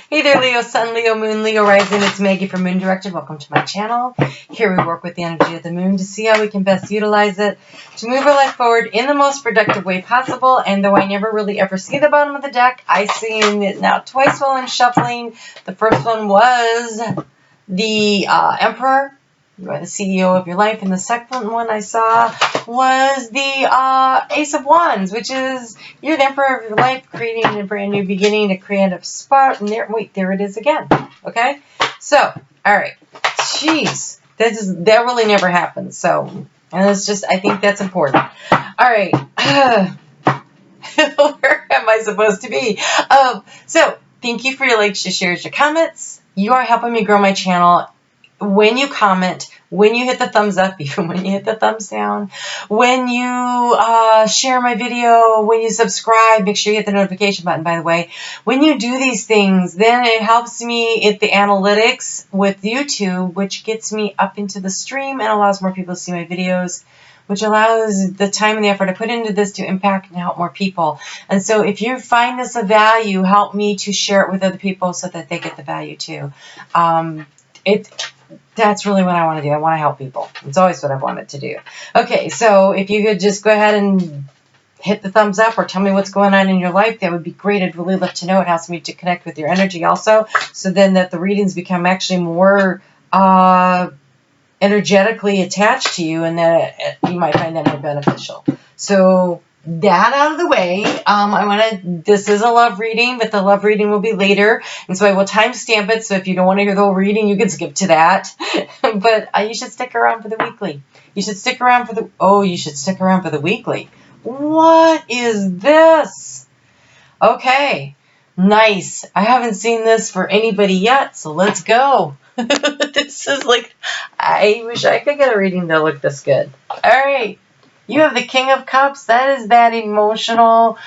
Hey there, Leo Sun, Leo Moon, Leo Rising. It's Maggie from Moon Directed. Welcome to my channel. Here we work with the energy of the moon to see how we can best utilize it to move our life forward in the most productive way possible. And though I never really ever see the bottom of the deck, I see it now twice while I'm shuffling. The first one was the Emperor. You are the CEO of your life. And the second one I saw was the Ace of Wands, which is you're the Emperor of your life, creating a brand new beginning, a creative spot. And there it is again. Okay? So, all right. Jeez. That really never happens. So, and it's just, I think that's important. All right. Where am I supposed to be? So, thank you for your likes, your shares, your comments. You are helping me grow my channel. When you comment, when you hit the thumbs up, even when you hit the thumbs down, when you share my video, when you subscribe, make sure you hit the notification button, by the way. When you do these things, then it helps me at the analytics with YouTube, which gets me up into the stream and allows more people to see my videos, which allows the time and the effort I put into this to impact and help more people. And so if you find this of value, help me to share it with other people so that they get the value too. That's really what I want to do. I want to help people. It's always what I've wanted to do. Okay, so if you could just go ahead and hit the thumbs up or tell me what's going on in your life, that would be great. I'd really love to know. It helps me to connect with your energy also, so then that the readings become actually more energetically attached to you, and that you might find that more beneficial. So that out of the way, this is a love reading, but the love reading will be later, and so I will timestamp it, so if you don't want to hear the whole reading, you can skip to that. But you should stick around for the weekly. You should stick around for the weekly. What is this? Okay, nice. I haven't seen this for anybody yet, so let's go. This is like, I wish I could get a reading that looked this good. All right. You have the King of Cups. That is that emotional,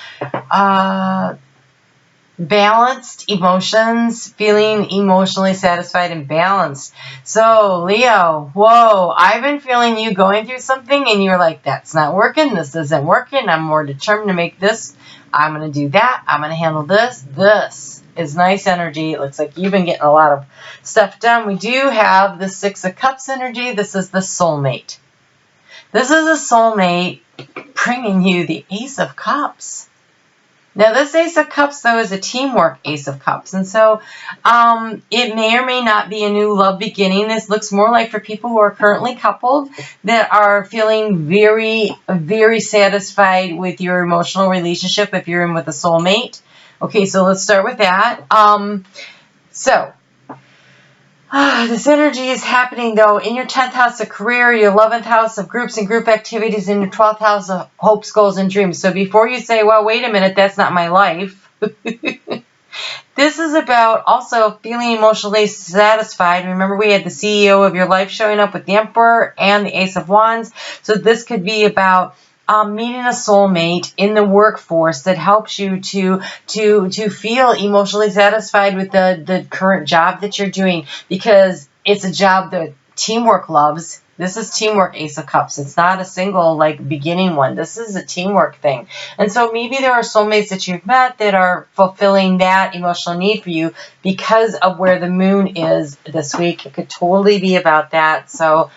balanced emotions, feeling emotionally satisfied and balanced. So, Leo, whoa, I've been feeling you going through something and you're like, that's not working. This isn't working. I'm more determined to make this. I'm going to do that. I'm going to handle this. This is nice energy. It looks like you've been getting a lot of stuff done. We do have the Six of Cups energy. This is the soulmate. This is a soulmate bringing you the Ace of Cups. Now, this Ace of Cups, though, is a teamwork Ace of Cups. And so it may or may not be a new love beginning. This looks more like for people who are currently coupled that are feeling very, very satisfied with your emotional relationship if you're in with a soulmate. Okay, so let's start with that. This energy is happening, though, in your 10th house of career, your 11th house of groups and group activities, and your 12th house of hopes, goals, and dreams. So before you say, well, wait a minute, that's not my life. This is about also feeling emotionally satisfied. Remember, we had the CEO of your life showing up with the Emperor and the Ace of Wands. So this could be about meeting a soulmate in the workforce that helps you to feel emotionally satisfied with the current job that you're doing, because it's a job that teamwork loves. This is teamwork Ace of Cups. It's not a single beginning one. This is a teamwork thing. And so maybe there are soulmates that you've met that are fulfilling that emotional need for you because of where the moon is this week. It could totally be about that. So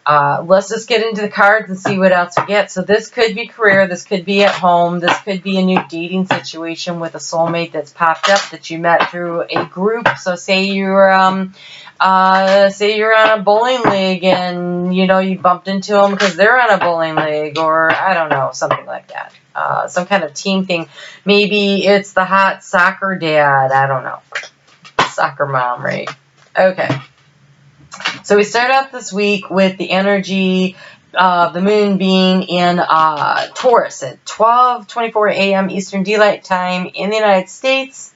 let's just get into the cards and see what else we get. So this could be career. This could be at home. This could be a new dating situation with a soulmate that's popped up that you met through a group. So say you're on a bowling league and, you bumped into them because they're on a bowling league, or I don't know, something like that. Some kind of team thing. Maybe it's the hot soccer dad. I don't know. Soccer mom, right? Okay. So we start out this week with the energy of the moon being in Taurus at 12:24 a.m. Eastern Daylight Time in the United States.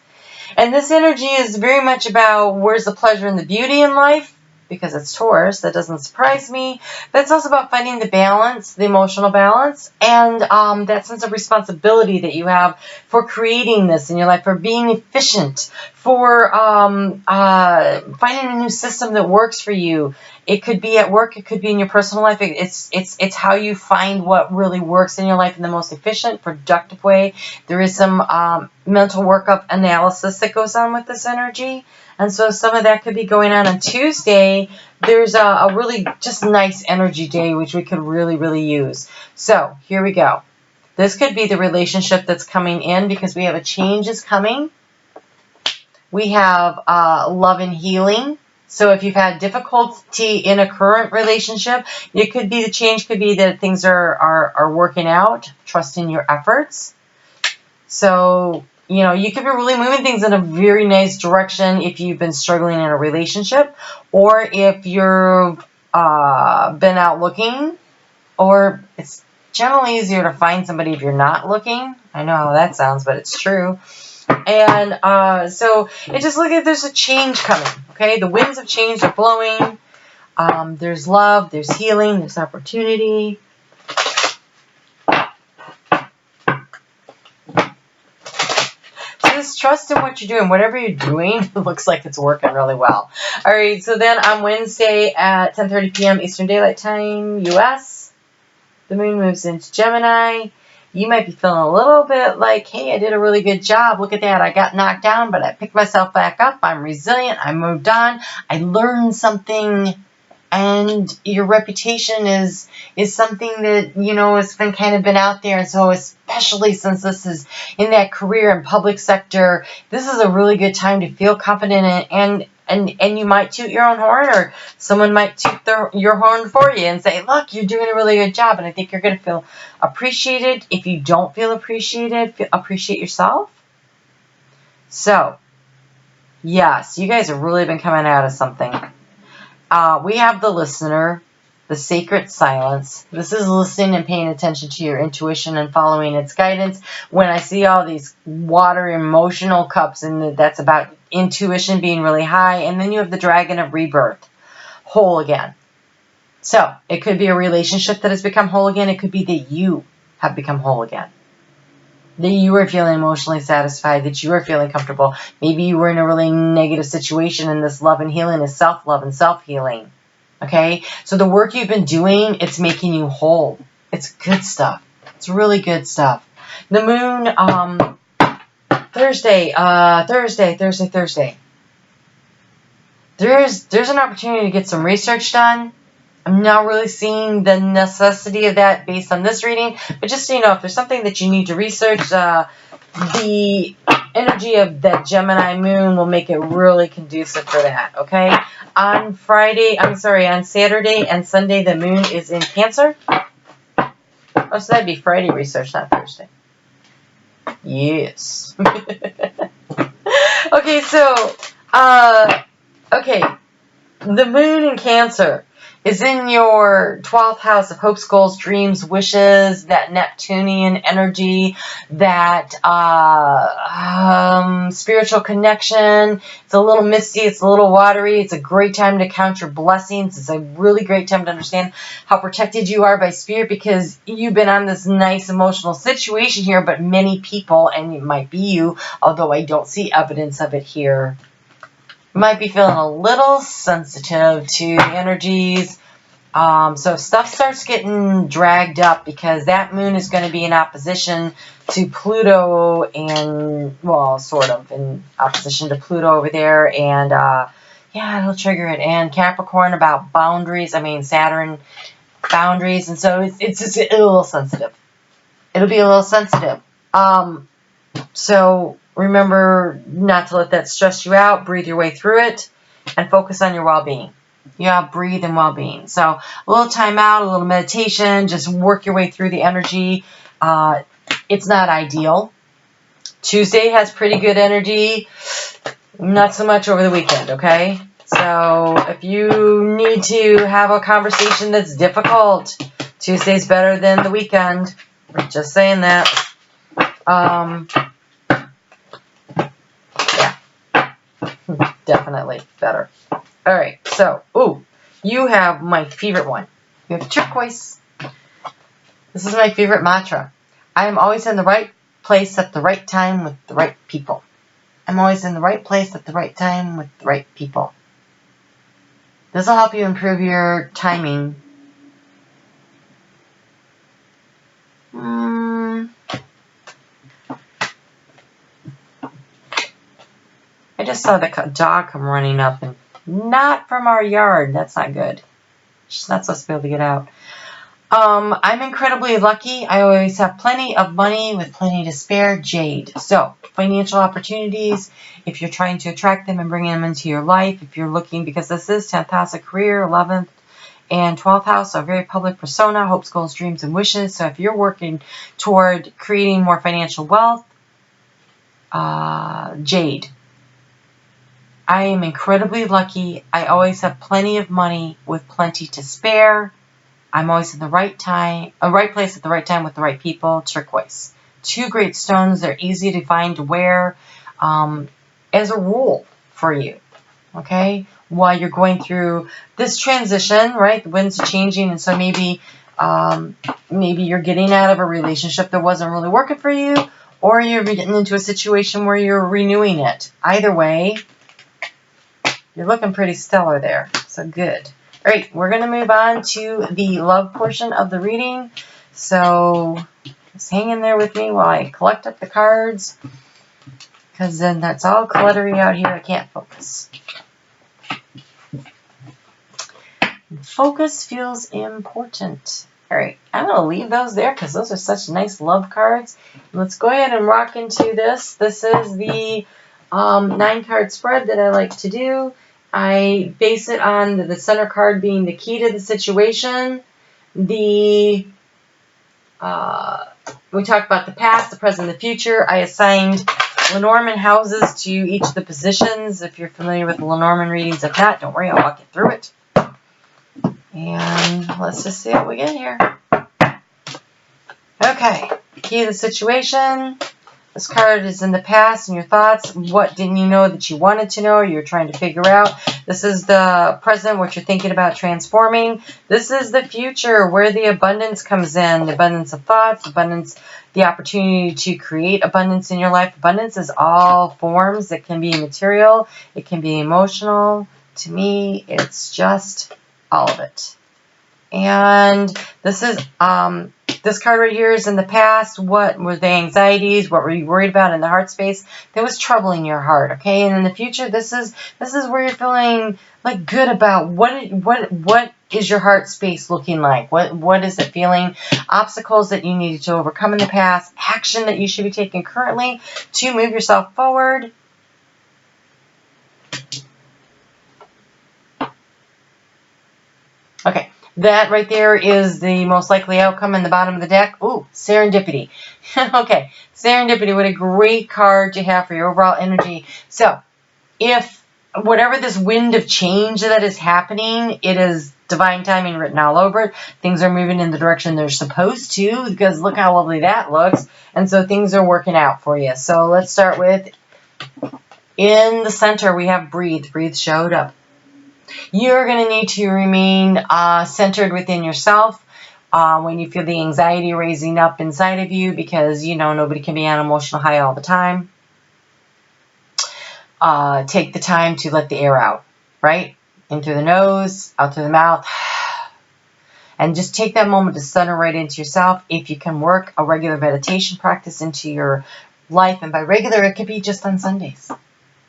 And this energy is very much about where's the pleasure and the beauty in life, because it's Taurus. That doesn't surprise me. But it's also about finding the balance, the emotional balance, and that sense of responsibility that you have for creating this in your life, for being efficient, for finding a new system that works for you. It could be at work. It could be in your personal life. It's how you find what really works in your life in the most efficient, productive way. There is some mental workup analysis that goes on with this energy. And so some of that could be going on Tuesday. There's a really just nice energy day, which we could really, really use. So here we go. This could be the relationship that's coming in because we have a change is coming. We have love and healing. So if you've had difficulty in a current relationship, it could be the change could be that things are working out. Trust in your efforts. So, you know, you could be really moving things in a very nice direction if you've been struggling in a relationship, or if you've been out looking, or it's generally easier to find somebody if you're not looking. I know how that sounds, but it's true. And so it just look like there's a change coming, okay? The winds of change are blowing. There's love, there's healing, there's opportunity. So just trust in what you're doing. Whatever you're doing, it looks like it's working really well. All right, so then on Wednesday at 10:30 p.m. Eastern Daylight Time, U.S., the moon moves into Gemini. You might be feeling a little bit like, hey, I did a really good job. Look at that. I got knocked down, but I picked myself back up. I'm resilient. I moved on. I learned something. And your reputation is something that, you know, has been kind of been out there. And so especially since this is in that career and public sector, this is a really good time to feel confident and you might toot your own horn, or someone might toot your horn for you and say, look, you're doing a really good job. And I think you're going to feel appreciated. If you don't feel appreciated, appreciate yourself. So, yes, you guys have really been coming out of something. We have the listener, the sacred silence. This is listening and paying attention to your intuition and following its guidance. When I see all these water emotional cups, and that's about intuition being really high. And then you have the dragon of rebirth, whole again. So it could be a relationship that has become whole again. It could be that you have become whole again. That you are feeling emotionally satisfied, that you are feeling comfortable. Maybe you were in a really negative situation, and this love and healing is self-love and self-healing. Okay? So the work you've been doing, it's making you whole. It's good stuff. It's really good stuff. The moon, Thursday. There's an opportunity to get some research done. I'm not really seeing the necessity of that based on this reading, but just so you know, if there's something that you need to research, the energy of that Gemini moon will make it really conducive for that, okay? On Saturday and Sunday, the moon is in Cancer. Oh, so that'd be Friday research, not Thursday. Yes. Okay, so, the moon in Cancer is in your 12th house of hopes, goals, dreams, wishes, that Neptunian energy, that spiritual connection. It's a little misty. It's a little watery. It's a great time to count your blessings. It's a really great time to understand how protected you are by spirit, because you've been on this nice emotional situation here, but many people, and it might be you, although I don't see evidence of it here, might be feeling a little sensitive to the energies. So if stuff starts getting dragged up, because that moon is going to be in opposition to Pluto, and, well, sort of in opposition to Pluto over there, and, yeah, it'll trigger it. And Capricorn about boundaries, Saturn boundaries, and so it's just a little sensitive. It'll be a little sensitive. So remember not to let that stress you out. Breathe your way through it and focus on your well-being. Yeah, breathe and well-being. So a little time out, a little meditation, just work your way through the energy. It's not ideal. Tuesday has pretty good energy. Not so much over the weekend, okay? So if you need to have a conversation that's difficult, Tuesday's better than the weekend. I'm just saying that. Yeah, definitely better. All right, so, you have my favorite one. You have turquoise. This is my favorite mantra. I am always in the right place at the right time with the right people. I'm always in the right place at the right time with the right people. This will help you improve your timing. I just saw the dog come running up, and not from our yard. That's not good. She's not supposed to be able to get out. I'm incredibly lucky. I always have plenty of money with plenty to spare. Jade. So, financial opportunities, if you're trying to attract them and bring them into your life, if you're looking, because this is 10th house of career, 11th and 12th house, so a very public persona, hopes, goals, dreams, and wishes. So if you're working toward creating more financial wealth, Jade. I am incredibly lucky. I always have plenty of money with plenty to spare. I'm always in the right place at the right time with the right people. Turquoise. 2 great stones. They're easy to find to wear as a rule for you. Okay? While you're going through this transition, right? The winds are changing, and so maybe you're getting out of a relationship that wasn't really working for you, or you're getting into a situation where you're renewing it. Either way, you're looking pretty stellar there. So good. All right, we're going to move on to the love portion of the reading. So just hang in there with me while I collect up the cards, because then that's all cluttery out here. I can't focus. Focus feels important. All right, I'm going to leave those there because those are such nice love cards. Let's go ahead and rock into this. This is the 9-card spread that I like to do. I base it on the center card being the key to the situation. We talked about the past, the present, the future. I assigned Lenormand houses to each of the positions. If you're familiar with the Lenormand readings, if not, don't worry, I'll walk you through it. And let's just see what we get here. Okay, key to the situation. This card is in the past and your thoughts. What didn't you know that you wanted to know or you're trying to figure out? This is the present, what you're thinking about transforming. This is the future, where the abundance comes in. The abundance of thoughts, abundance, the opportunity to create abundance in your life. Abundance is all forms. It can be material. It can be emotional. To me, it's just all of it. And this is this card right here is in the past. What were the anxieties? What were you worried about in the heart space that was troubling your heart? Okay, and in the future, this is where you're feeling like good about what is your heart space looking like? What is it feeling? Obstacles that you needed to overcome in the past. Action that you should be taking currently to move yourself forward. Okay. That right there is the most likely outcome in the bottom of the deck. Ooh, serendipity. Okay, serendipity, what a great card to have for your overall energy. So, if whatever this wind of change that is happening, it is divine timing written all over it. Things are moving in the direction they're supposed to, because look how lovely that looks. And so things are working out for you. So let's start with, in the center, we have breathe. Breathe showed up. You're going to need to remain centered within yourself when you feel the anxiety raising up inside of you, because, you know, nobody can be on emotional high all the time. Take the time to let the air out, right? In through the nose, out through the mouth. And just take that moment to center right into yourself. If you can work a regular meditation practice into your life, and by regular, it could be just on Sundays.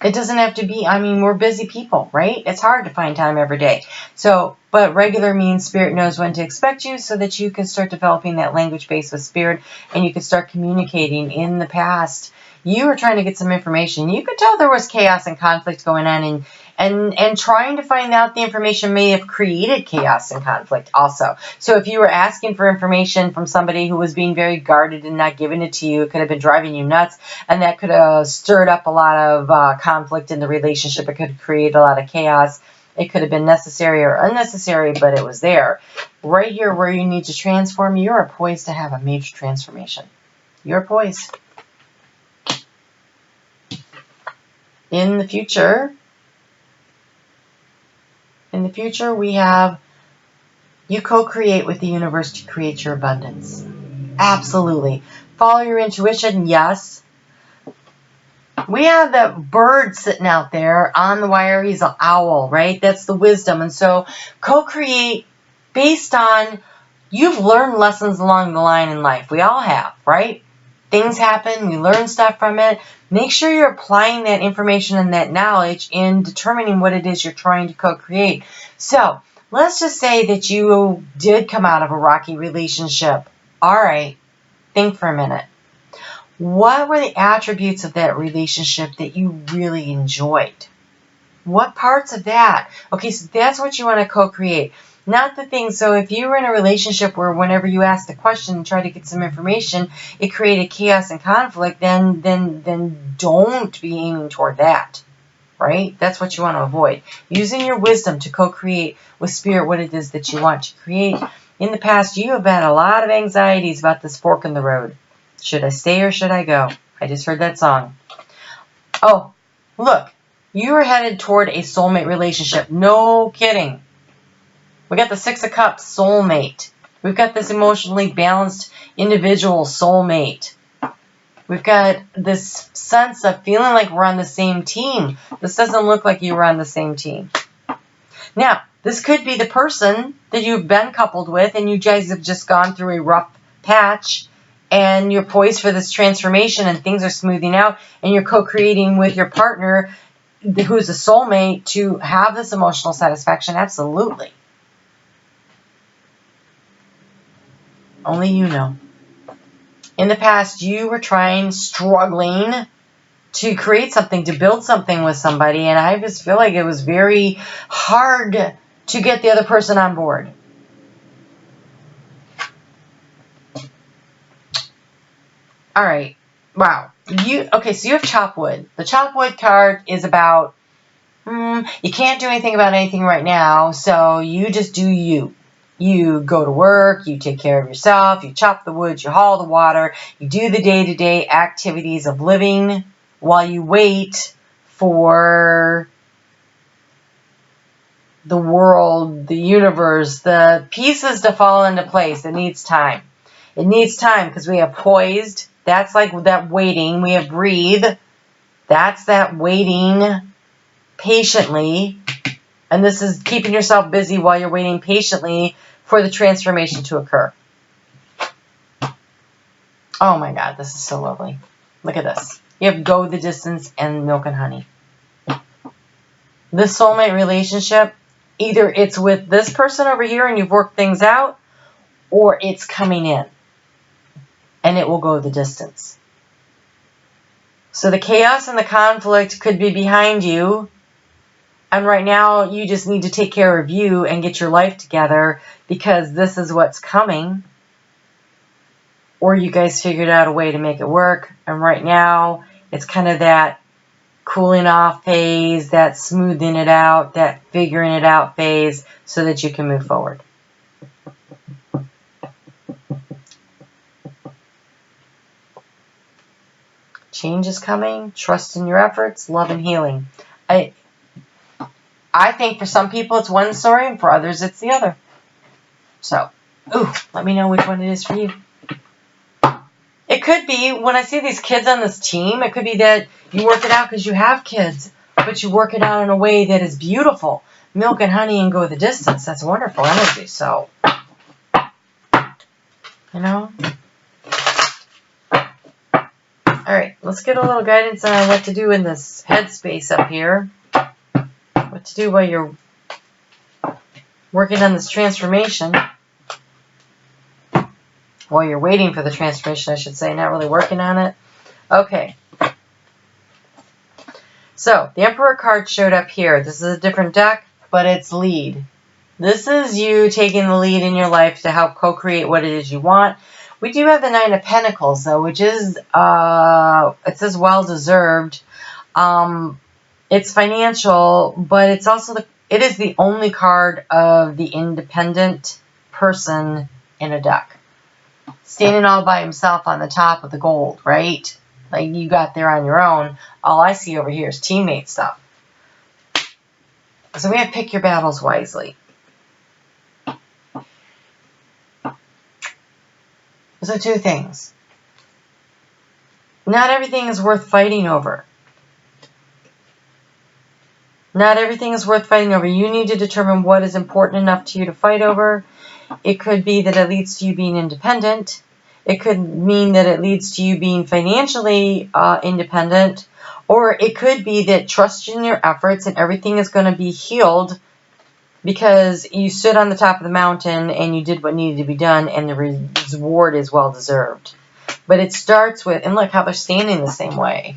It doesn't have to be, I mean, we're busy people, right? It's hard to find time every day. So, but regular means Spirit knows when to expect you, so that you can start developing that language base with Spirit, and you can start communicating. In the past, you were trying to get some information. You could tell there was chaos and conflict going on, and trying to find out the information may have created chaos and conflict also. So if you were asking for information from somebody who was being very guarded and not giving it to you, it could have been driving you nuts, and that could have stirred up a lot of conflict in the relationship. It could create a lot of chaos. It could have been necessary or unnecessary, but it was there. Right here where you need to transform, you're poised to have a major transformation. You're poised. In the future, we have you co-create with the universe to create your abundance. Absolutely. Follow your intuition, yes. We have the bird sitting out there on the wire. He's an owl, right? That's the wisdom. And so co-create based on, you've learned lessons along the line in life. We all have, right? Things happen. We learn stuff from it. Make sure you're applying that information and that knowledge in determining what it is you're trying to co-create. So let's just say that you did come out of a rocky relationship. All right. Think for a minute. What were the attributes of that relationship that you really enjoyed? What parts of that? Okay, so that's what you want to co-create. Not the thing. So if you were in a relationship where whenever you asked a question and tried to get some information, it created chaos and conflict, then don't be aiming toward that, right? That's what you want to avoid. Using your wisdom to co-create with spirit what it is that you want to create. In the past, you have had a lot of anxieties about this fork in the road. Should I stay or should I go? I just heard that song. Oh, look. You are headed toward a soulmate relationship. No kidding. We got the Six of Cups, soulmate. We've got this emotionally balanced individual, soulmate. We've got this sense of feeling like we're on the same team. This doesn't look like you were on the same team. Now, this could be the person that you've been coupled with and you guys have just gone through a rough patch and you're poised for this transformation and things are smoothing out and you're co-creating with your partner who's a soulmate to have this emotional satisfaction. Absolutely. Only you know. In the past, you were struggling to create something, to build something with somebody, and I just feel like it was very hard to get the other person on board. All right. Wow. Okay, so you have Chopwood. The Chopwood card is about, you can't do anything about anything right now, so you just do you. You go to work, you take care of yourself, you chop the wood, you haul the water, you do the day-to-day activities of living while you wait for the world, the universe, the pieces to fall into place. It needs time. It needs time because we have poised. That's like that waiting. We have breathe. That's that waiting patiently. And this is keeping yourself busy while you're waiting patiently for the transformation to occur. Oh my God, this is so lovely. Look at this. You have go the distance and milk and honey. This soulmate relationship, either it's with this person over here and you've worked things out, or it's coming in and it will go the distance. So the chaos and the conflict could be behind you. And right now, you just need to take care of you and get your life together because this is what's coming. Or you guys figured out a way to make it work. And right now, it's kind of that cooling off phase, that smoothing it out, that figuring it out phase so that you can move forward. Change is coming. Trust in your efforts. Love and healing. I think for some people it's one story and for others it's the other. So, let me know which one it is for you. It could be, when I see these kids on this team, it could be that you work it out because you have kids, but you work it out in a way that is beautiful. Milk and honey and go the distance. That's wonderful energy. So, you know. All right, let's get a little guidance on what to do in this headspace up here. What to do while you're working on this transformation. While you're waiting for the transformation, I should say, not really working on it. Okay. So, the Emperor card showed up here. This is a different deck, but it's lead. This is you taking the lead in your life to help co-create what it is you want. We do have the Nine of Pentacles, though, which is, it says well-deserved. It's financial, but it's also it is the only card of the independent person in a deck. Standing all by himself on the top of the gold, right? Like you got there on your own. All I see over here is teammate stuff. So we have to pick your battles wisely. So two things. Not everything is worth fighting over. Not everything is worth fighting over. You need to determine what is important enough to you to fight over. It could be that it leads to you being independent. It could mean that it leads to you being financially independent. Or it could be that trust in your efforts and everything is going to be healed because you stood on the top of the mountain and you did what needed to be done, and the reward is well deserved. But it starts with, and look how they're standing the same way.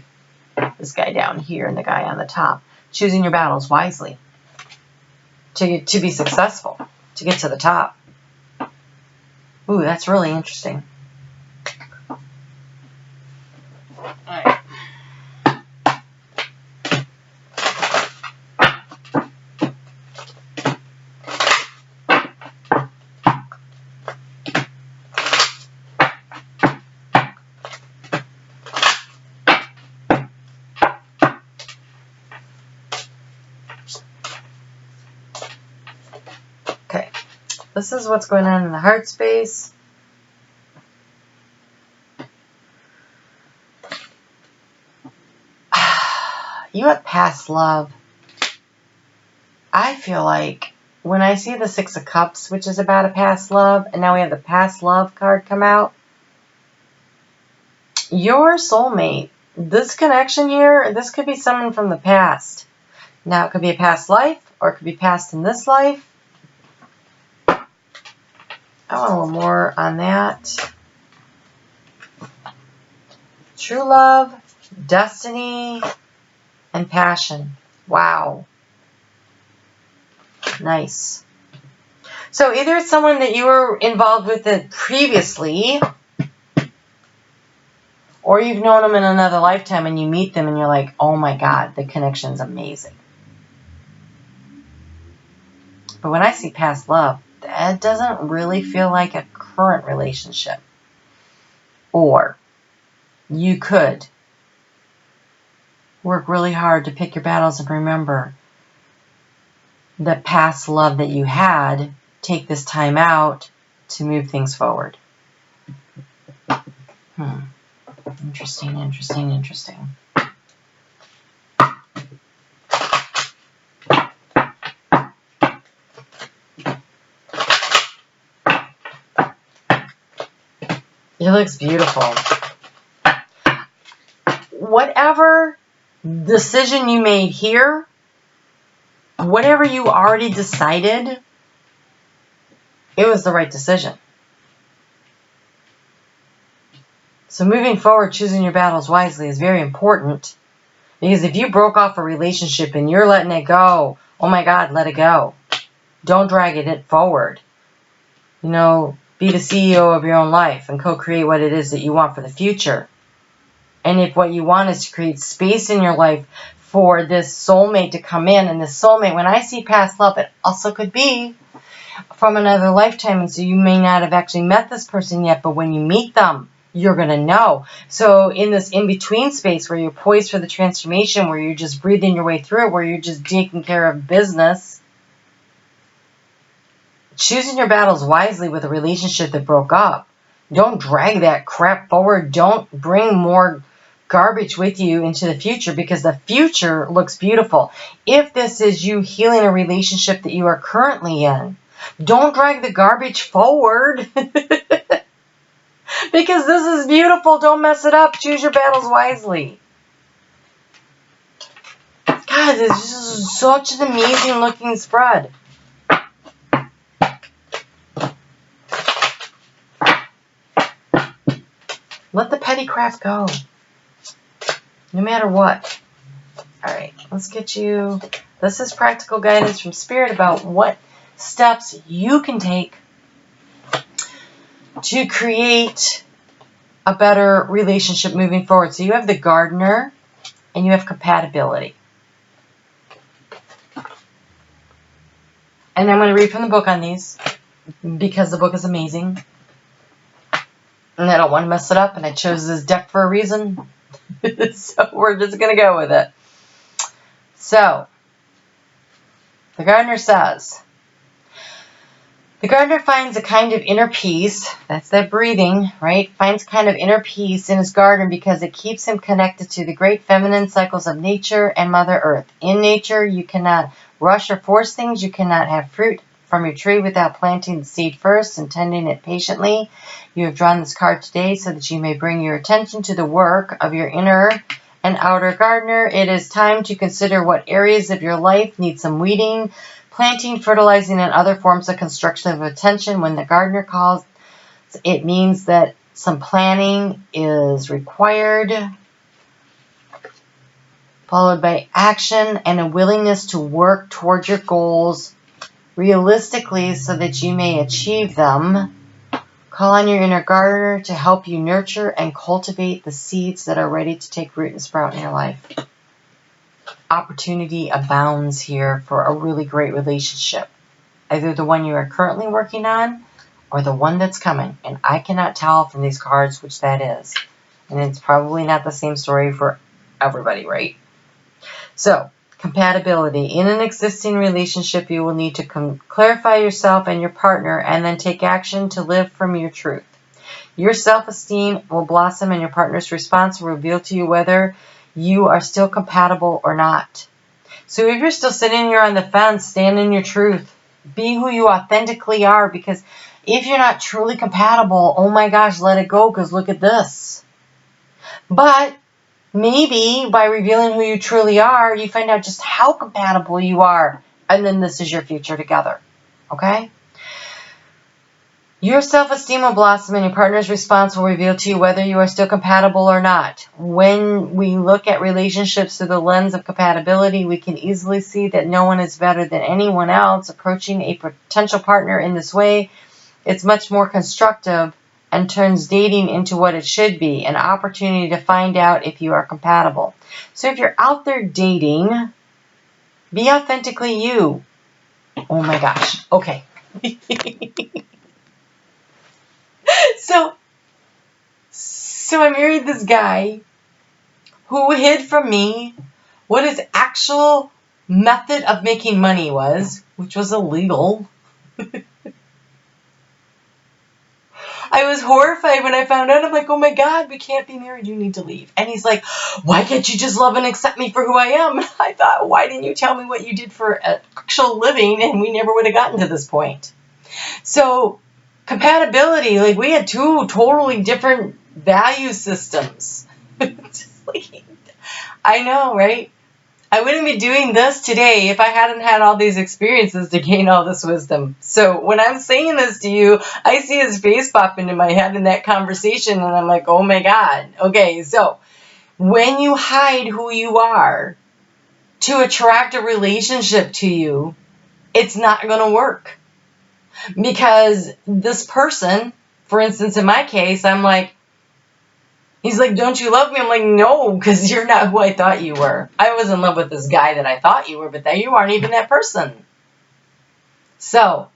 This guy down here and the guy on the top. Choosing your battles wisely to be successful, to get to the top. Ooh, that's really interesting. All right. Okay, this is what's going on in the heart space. You have past love. I feel like when I see the Six of Cups, which is about a past love, and now we have the past love card come out, your soulmate, this connection here, this could be someone from the past. Now, it could be a past life, or it could be past in this life. I want a little more on that. True love, destiny, and passion. Wow. Nice. So either it's someone that you were involved with it previously, or you've known them in another lifetime and you meet them and you're like, oh my God, the connection's amazing. But when I see past love, that doesn't really feel like a current relationship. Or you could work really hard to pick your battles and remember the past love that you had. Take this time out to move things forward. Interesting, interesting, interesting. It looks beautiful. Whatever decision you made here, whatever you already decided, it was the right decision. So moving forward, choosing your battles wisely is very important. Because if you broke off a relationship and you're letting it go, oh my God, let it go. Don't drag it forward. You know, be the CEO of your own life and co-create what it is that you want for the future. And if what you want is to create space in your life for this soulmate to come in, and this soulmate, when I see past love, it also could be from another lifetime. And so you may not have actually met this person yet, but when you meet them, you're going to know. So in this in-between space where you're poised for the transformation, where you're just breathing your way through it, where you're just taking care of business, choosing your battles wisely with a relationship that broke up. Don't drag that crap forward. Don't bring more garbage with you into the future, because the future looks beautiful. If this is you healing a relationship that you are currently in, don't drag the garbage forward. Because this is beautiful. Don't mess it up. Choose your battles wisely. God, this is such an amazing looking spread. Let the petty crap go. No matter what. Alright, let's get you... This is practical guidance from Spirit about what steps you can take to create a better relationship moving forward. So you have the gardener and you have compatibility. And I'm going to read from the book on these because the book is amazing. And I don't want to mess it up, and I chose this deck for a reason. So we're just going to go with it. So, the gardener says, The gardener finds a kind of inner peace. That's that breathing, right? Finds kind of inner peace in his garden because it keeps him connected to the great feminine cycles of nature and Mother Earth. In nature, you cannot rush or force things. You cannot have fruit from your tree without planting the seed first and tending it patiently. You have drawn this card today so that you may bring your attention to the work of your inner and outer gardener. It is time to consider what areas of your life need some weeding, planting, fertilizing, and other forms of constructive attention. When the gardener calls, it means that some planning is required, followed by action and a willingness to work towards your goals realistically so that you may achieve them. Call on your inner gardener to help you nurture and cultivate the seeds that are ready to take root and sprout in your life. Opportunity abounds here for a really great relationship. Either the one you are currently working on or the one that's coming. And I cannot tell from these cards which that is. And it's probably not the same story for everybody, right? So, compatibility. In an existing relationship, you will need to clarify yourself and your partner and then take action to live from your truth. Your self-esteem will blossom and your partner's response will reveal to you whether you are still compatible or not. So if you're still sitting here on the fence, stand in your truth. Be who you authentically are, because if you're not truly compatible, oh my gosh, let it go, because look at this. But maybe by revealing who you truly are, you find out just how compatible you are, and then this is your future together. Okay? Your self-esteem will blossom and your partner's response will reveal to you whether you are still compatible or not. When we look at relationships through the lens of compatibility, we can easily see that no one is better than anyone else. Approaching a potential partner in this way, it's much more constructive and turns dating into what it should be, an opportunity to find out if you are compatible. So if you're out there dating, be authentically you. Oh my gosh. Okay. So I married this guy who hid from me what his actual method of making money was, which was illegal. I was horrified when I found out. I'm like, oh my God, we can't be married. You need to leave. And he's like, why can't you just love and accept me for who I am? I thought, why didn't you tell me what you did for an actual living? And we never would have gotten to this point. So compatibility, like we had two totally different value systems. I know, right? I wouldn't be doing this today if I hadn't had all these experiences to gain all this wisdom. So when I'm saying this to you, I see his face pop into my head in that conversation, and I'm like, oh my God. Okay, so when you hide who you are to attract a relationship to you, it's not going to work. Because this person, for instance, in my case, I'm like, he's like, don't you love me? I'm like, no, because you're not who I thought you were. I was in love with this guy that I thought you were, but that you aren't even that person. So,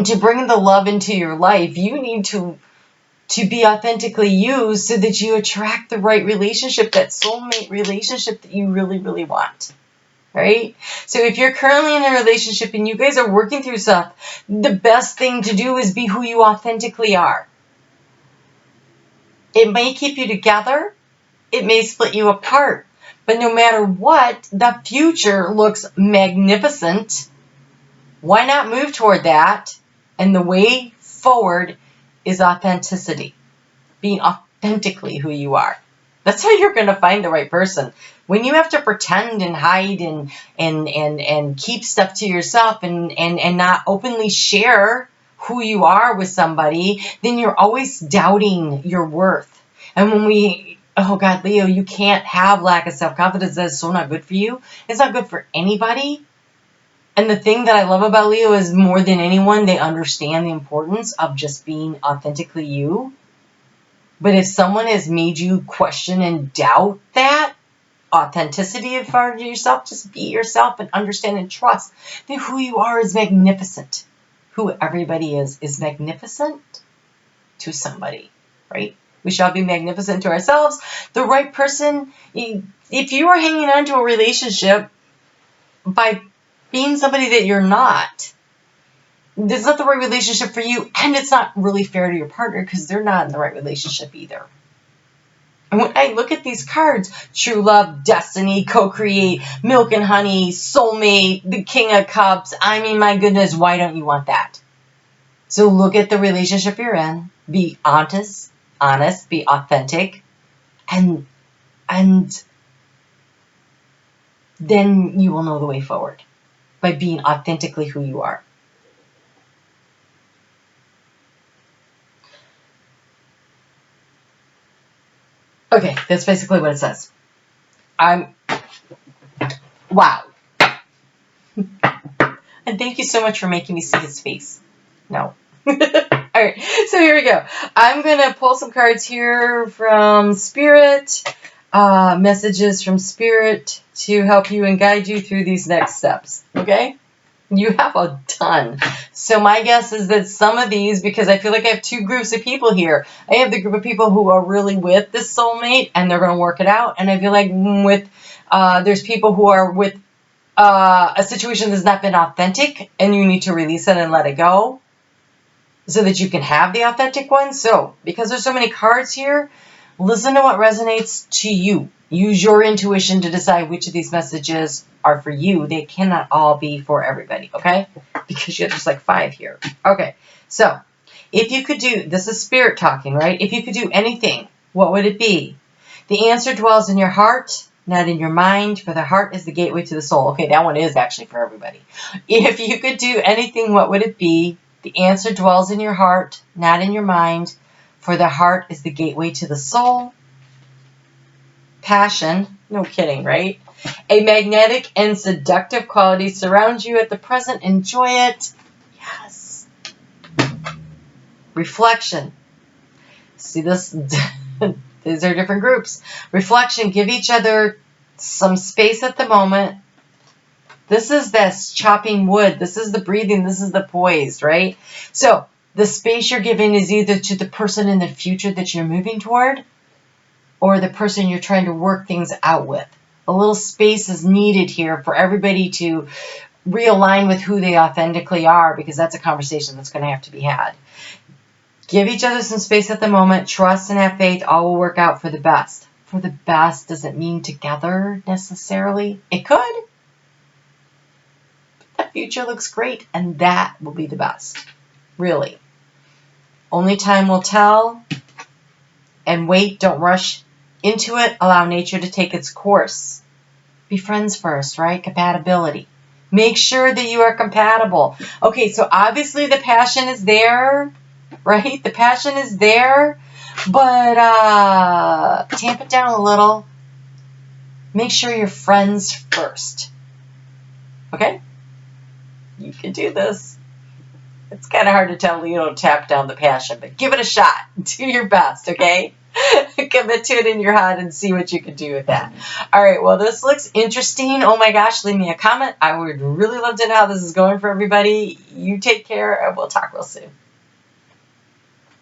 to bring the love into your life, you need to be authentically you so that you attract the right relationship, that soulmate relationship that you really, really want. Right? So if you're currently in a relationship and you guys are working through stuff, the best thing to do is be who you authentically are. It may keep you together. It may split you apart. But no matter what, the future looks magnificent. Why not move toward that? And the way forward is authenticity. Being authentically who you are. That's how you're going to find the right person. When you have to pretend and hide and keep stuff to yourself and not openly share who you are with somebody, then you're always doubting your worth. And when oh God, Leo, you can't have lack of self-confidence. That's so not good for you. It's not good for anybody. And the thing that I love about Leo is more than anyone, they understand the importance of just being authentically you. But if someone has made you question and doubt that authenticity of yourself, just be yourself and understand and trust that who you are is magnificent. Who everybody is magnificent to somebody, right? We shall be magnificent to ourselves. The right person, if you are hanging on to a relationship by being somebody that you're not, this is not the right relationship for you, and it's not really fair to your partner because they're not in the right relationship either. And when I look at these cards, true love, destiny, co-create, milk and honey, soulmate, the King of Cups, I mean, my goodness, why don't you want that? So look at the relationship you're in, be honest, be authentic, and then you will know the way forward by being authentically who you are. Okay, that's basically what it says. Wow. And thank you so much for making me see his face. No. All right, so here we go. I'm going to pull some cards here from Spirit, messages from Spirit to help you and guide you through these next steps, okay? You have a ton. So my guess is that some of these, because I feel like I have two groups of people here. I have the group of people who are really with this soulmate and they're going to work it out. And I feel like there's people who are with a situation that's not been authentic and you need to release it and let it go so that you can have the authentic one. So because there's so many cards here, listen to what resonates to you. Use your intuition to decide which of these messages are for you. They cannot all be for everybody, okay? Because there's like 5 here. Okay, so if you could do, this is Spirit talking, right? If you could do anything, what would it be? The answer dwells in your heart, not in your mind, for the heart is the gateway to the soul. Okay, that one is actually for everybody. If you could do anything, what would it be? The answer dwells in your heart, not in your mind, for the heart is the gateway to the soul. Passion, no kidding, right? A magnetic and seductive quality surrounds you at the present. Enjoy it. Yes. Reflection. See this? These are different groups. Reflection. Give each other some space at the moment. This is this chopping wood. This is the breathing. This is the poised, right? So the space you're giving is either to the person in the future that you're moving toward or the person you're trying to work things out with. A little space is needed here for everybody to realign with who they authentically are, because that's a conversation that's going to have to be had. Give each other some space at the moment. Trust and have faith. All will work out for the best. For the best doesn't mean together necessarily. It could. But the future looks great, and that will be the best. Really. Only time will tell. And wait, don't rush into it. Allow nature to take its course. Be friends first, right? Compatibility. Make sure that you are compatible. Okay, so obviously the passion is there, right? The passion is there, but tamp it down a little. Make sure you're friends first. Okay? You can do this. It's kind of hard to tell you don't tap down the passion, but give it a shot. Do your best, okay? Commit to it in your head and see what you can do with that. All right, well, this looks interesting. Oh my gosh, leave me a comment. I would really love to know how this is going for everybody. You take care, and we'll talk real soon.